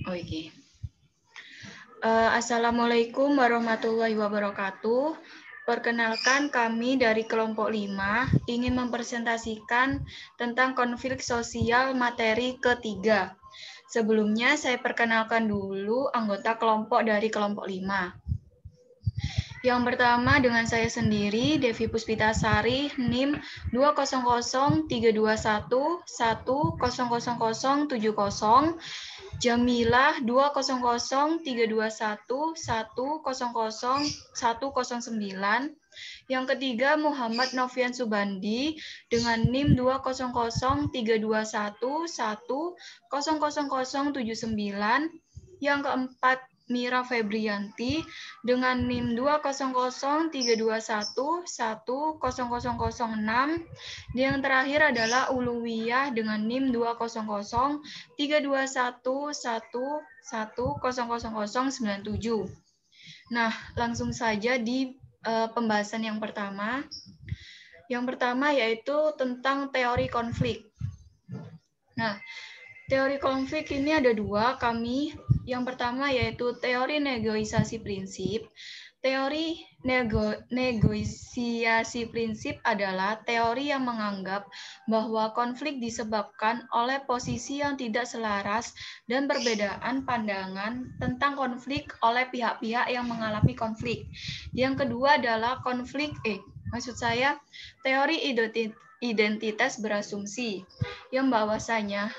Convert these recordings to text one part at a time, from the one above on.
Oke. Assalamualaikum warahmatullahi wabarakatuh. Perkenalkan, kami dari kelompok 5 ingin mempresentasikan tentang konflik sosial materi ketiga. Sebelumnya saya perkenalkan dulu anggota kelompok dari kelompok 5. Yang pertama dengan saya sendiri, Devi Puspitasari, NIM 20032110070, Jamilah 2003211001009. Yang ketiga Muhammad Novian Subandi dengan NIM 2003211000079. Yang keempat Mira Febrianti dengan NIM 20032110006. Yang terakhir adalah Uluwiyah dengan NIM 2003211000097. Nah, langsung saja di pembahasan yang pertama. Yang pertama yaitu tentang teori konflik. Nah, teori konflik ini ada dua kami. Yang pertama yaitu teori negosiasi prinsip. Teori negosiasi prinsip adalah teori yang menganggap bahwa konflik disebabkan oleh posisi yang tidak selaras dan perbedaan pandangan tentang konflik oleh pihak-pihak yang mengalami konflik. Yang kedua adalah teori identitas berasumsi, yang bahwasanya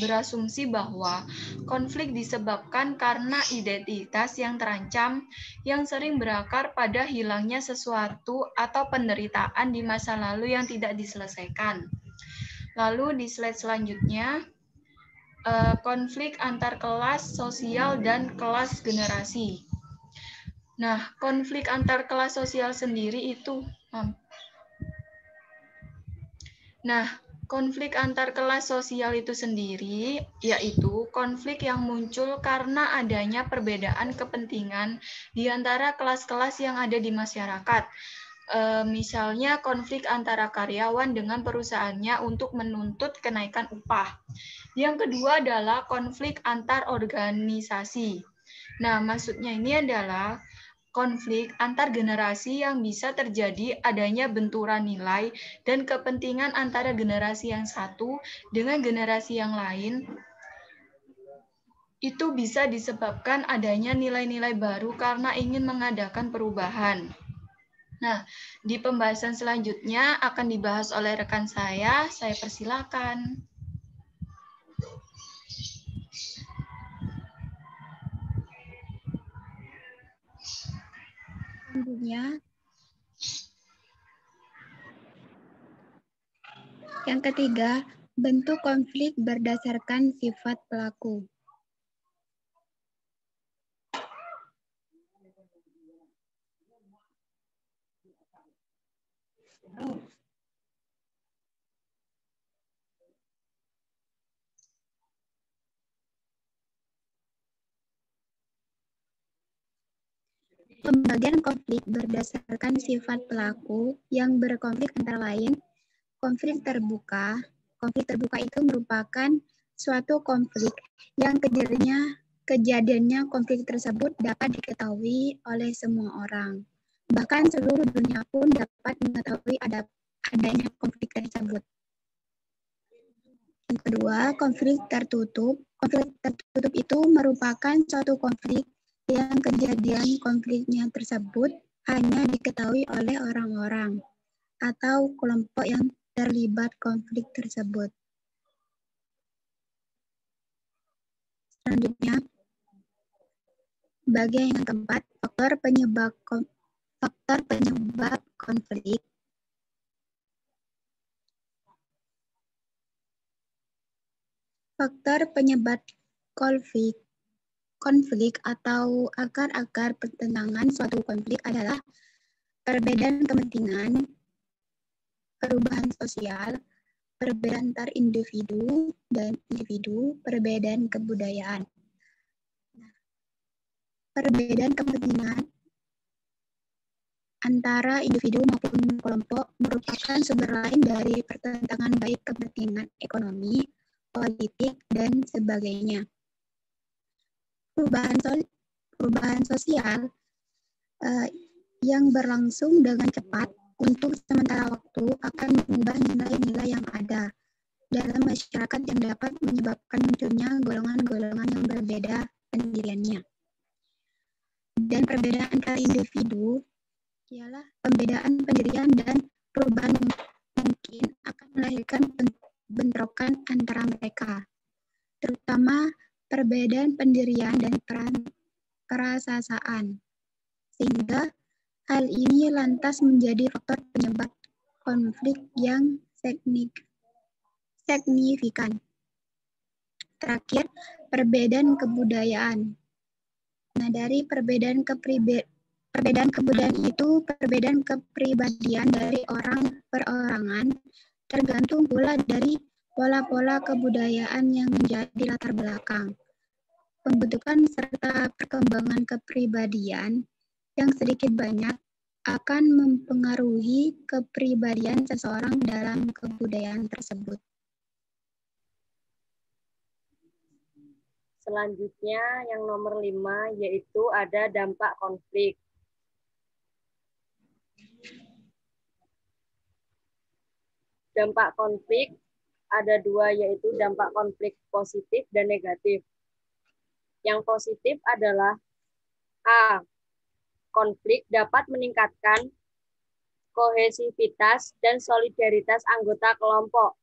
berasumsi bahwa konflik disebabkan karena identitas yang terancam yang sering berakar pada hilangnya sesuatu atau penderitaan di masa lalu yang tidak diselesaikan. Lalu di slide selanjutnya, konflik antar kelas sosial dan kelas generasi. Nah, konflik antar kelas sosial sendiri itu konflik antar kelas sosial itu sendiri yaitu konflik yang muncul karena adanya perbedaan kepentingan di antara kelas-kelas yang ada di masyarakat. Misalnya konflik antara karyawan dengan perusahaannya untuk menuntut kenaikan upah. Yang kedua adalah konflik antar organisasi. Nah, maksudnya ini adalah konflik antar generasi yang bisa terjadi adanya benturan nilai dan kepentingan antara generasi yang satu dengan generasi yang lain. Itu bisa disebabkan adanya nilai-nilai baru karena ingin mengadakan perubahan. Nah, di pembahasan selanjutnya akan dibahas oleh rekan saya persilakan. Selanjutnya, yang ketiga, bentuk konflik berdasarkan sifat pelaku. Pembagian konflik berdasarkan sifat pelaku yang berkonflik antara lain, konflik terbuka. Konflik terbuka itu merupakan suatu konflik yang kejadiannya konflik tersebut dapat diketahui oleh semua orang. Bahkan seluruh dunia pun dapat mengetahui adanya konflik tersebut. Yang kedua, konflik tertutup. Konflik tertutup itu merupakan suatu konflik yang kejadian konfliknya tersebut hanya diketahui oleh orang-orang atau kelompok yang terlibat konflik tersebut. Selanjutnya, bagian yang keempat, faktor penyebab konflik. Faktor penyebab konflik atau akar-akar pertentangan suatu konflik adalah perbedaan kepentingan, perubahan sosial, perbedaan antar individu dan individu, perbedaan kebudayaan. Perbedaan kepentingan antara individu maupun kelompok merupakan sumber lain dari pertentangan baik kepentingan ekonomi, politik, dan sebagainya. perubahan sosial yang berlangsung dengan cepat untuk sementara waktu akan mengubah nilai-nilai yang ada dalam masyarakat yang dapat menyebabkan munculnya golongan-golongan yang berbeda pendiriannya. Dan perbedaan antar individu ialah pembedaan pendirian dan perubahan mungkin akan melahirkan bentrokan antara mereka, terutama perbedaan pendirian dan perasaan, sehingga hal ini lantas menjadi faktor penyebab konflik yang signifikan. Terakhir, perbedaan kebudayaan. Nah, dari perbedaan kebudayaan itu perbedaan kepribadian dari orang perorangan, tergantung pula dari pola-pola kebudayaan yang menjadi latar belakang. Pembentukan serta perkembangan kepribadian yang sedikit banyak akan mempengaruhi kepribadian seseorang dalam kebudayaan tersebut. Selanjutnya yang nomor 5 yaitu ada dampak konflik. Dampak konflik ada 2 yaitu dampak konflik positif dan negatif. Yang positif adalah A. Konflik dapat meningkatkan kohesivitas dan solidaritas anggota kelompok.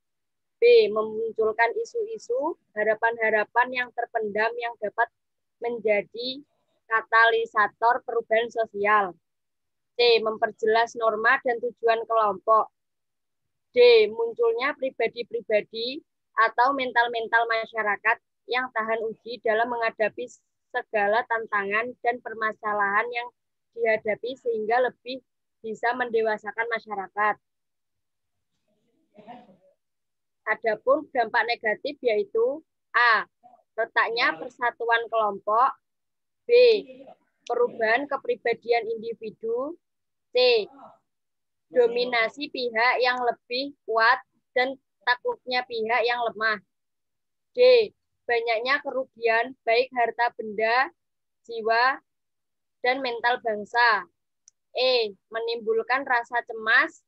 B. Memunculkan isu-isu, harapan-harapan yang terpendam yang dapat menjadi katalisator perubahan sosial. C. Memperjelas norma dan tujuan kelompok. D. Munculnya pribadi-pribadi atau mental-mental masyarakat yang tahan uji dalam menghadapi segala tantangan dan permasalahan yang dihadapi sehingga lebih bisa mendewasakan masyarakat. Adapun dampak negatif yaitu A. Letaknya persatuan kelompok. B. Perubahan kepribadian individu. C. Dominasi pihak yang lebih kuat dan takluknya pihak yang lemah. D. Banyaknya kerugian baik harta benda, jiwa, dan mental bangsa. E. Menimbulkan rasa cemas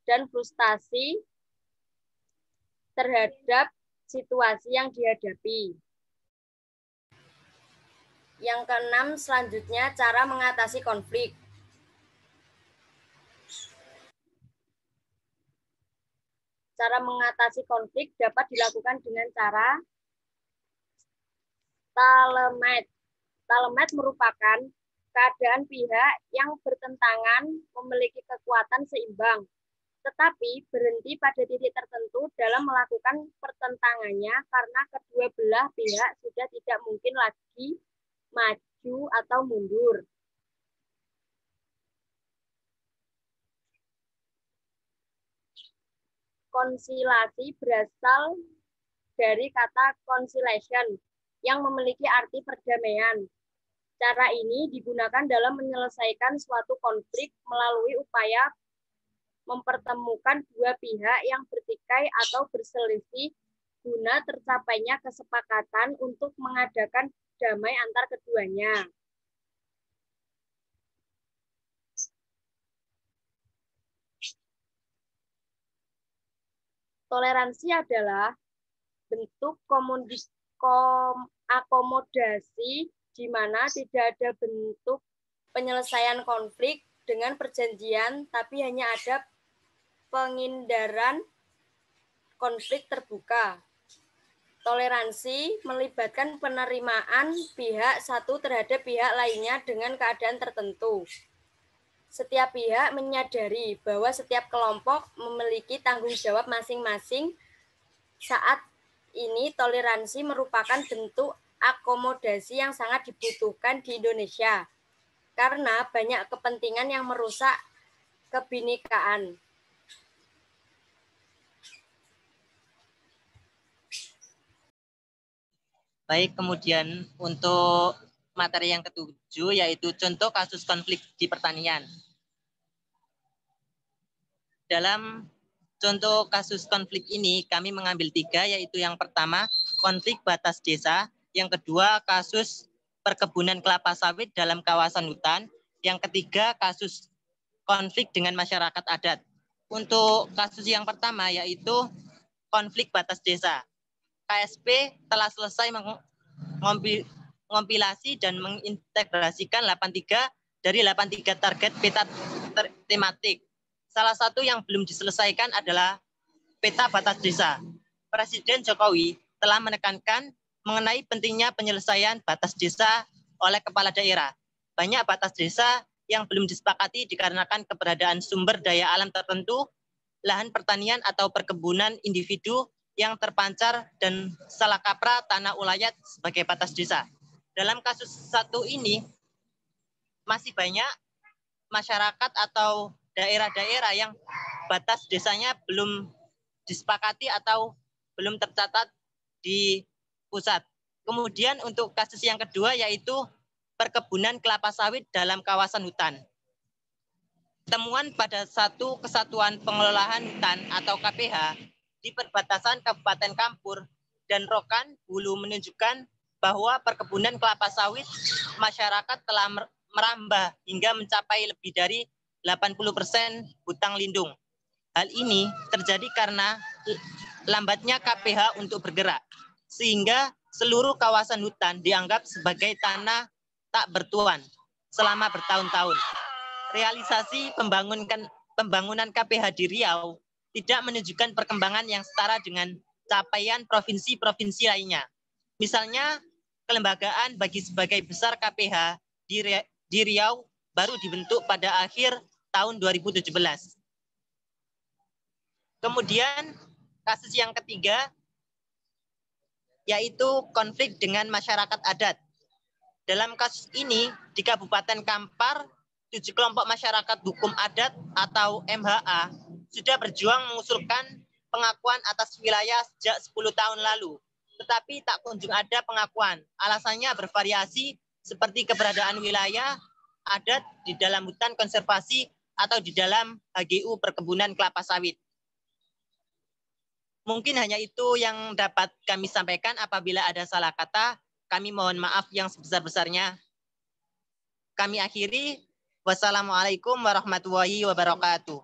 dan frustasi terhadap situasi yang dihadapi. Yang keenam selanjutnya cara mengatasi konflik. Cara mengatasi konflik dapat dilakukan dengan cara stalemate. Stalemate merupakan keadaan pihak yang bertentangan memiliki kekuatan seimbang, tetapi berhenti pada titik tertentu dalam melakukan pertentangannya karena kedua belah pihak sudah tidak mungkin lagi maju atau mundur. Konsilasi berasal dari kata conciliation yang memiliki arti perdamaian. Cara ini digunakan dalam menyelesaikan suatu konflik melalui upaya mempertemukan dua pihak yang bertikai atau berselisih guna tercapainya kesepakatan untuk mengadakan damai antar keduanya. Toleransi adalah bentuk akomodasi di mana tidak ada bentuk penyelesaian konflik dengan perjanjian, tapi hanya ada penghindaran konflik terbuka. Toleransi melibatkan penerimaan pihak satu terhadap pihak lainnya dengan keadaan tertentu. Setiap pihak menyadari bahwa setiap kelompok memiliki tanggung jawab masing-masing. Saat ini toleransi merupakan bentuk akomodasi yang sangat dibutuhkan di Indonesia karena banyak kepentingan yang merusak kebinekaan. Baik, kemudian untuk materi yang ketujuh yaitu contoh kasus konflik di pertanian. Dalam contoh kasus konflik ini kami mengambil 3, yaitu yang pertama konflik batas desa, yang kedua kasus perkebunan kelapa sawit dalam kawasan hutan. Yang ketiga, kasus konflik dengan masyarakat adat. Untuk kasus yang pertama yaitu konflik batas desa. KSP telah selesai mengompilasi dan mengintegrasikan 83 dari 83 target peta tematik. Salah satu yang belum diselesaikan adalah peta batas desa. Presiden Jokowi telah menekankan mengenai pentingnya penyelesaian batas desa oleh kepala daerah. Banyak batas desa yang belum disepakati dikarenakan keberadaan sumber daya alam tertentu, lahan pertanian atau perkebunan individu yang terpancar dan salah kaprah tanah ulayat sebagai batas desa. Dalam kasus satu ini, masih banyak masyarakat atau daerah-daerah yang batas desanya belum disepakati atau belum tercatat di pusat. Kemudian untuk kasus yang kedua yaitu perkebunan kelapa sawit dalam kawasan hutan. Temuan pada satu kesatuan pengelolaan hutan atau KPH di perbatasan Kabupaten Kampur dan Rokan, Hulu menunjukkan bahwa perkebunan kelapa sawit masyarakat telah merambah hingga mencapai lebih dari 80% hutan lindung. Hal ini terjadi karena lambatnya KPH untuk bergerak, sehingga seluruh kawasan hutan dianggap sebagai tanah tak bertuan selama bertahun-tahun. Realisasi pembangunan KPH di Riau tidak menunjukkan perkembangan yang setara dengan capaian provinsi-provinsi lainnya. Misalnya, kelembagaan bagi sebagai besar KPH di Riau baru dibentuk pada akhir tahun 2017. Kemudian, kasus yang ketiga yaitu konflik dengan masyarakat adat. Dalam kasus ini, di Kabupaten Kampar, 7 kelompok masyarakat hukum adat atau MHA sudah berjuang mengusulkan pengakuan atas wilayah sejak 10 tahun lalu. Tetapi tak kunjung ada pengakuan. Alasannya bervariasi seperti keberadaan wilayah adat di dalam hutan konservasi atau di dalam HGU perkebunan kelapa sawit. Mungkin hanya itu yang dapat kami sampaikan. Apabila ada salah kata, kami mohon maaf yang sebesar-besarnya. Kami akhiri. Wassalamualaikum warahmatullahi wabarakatuh.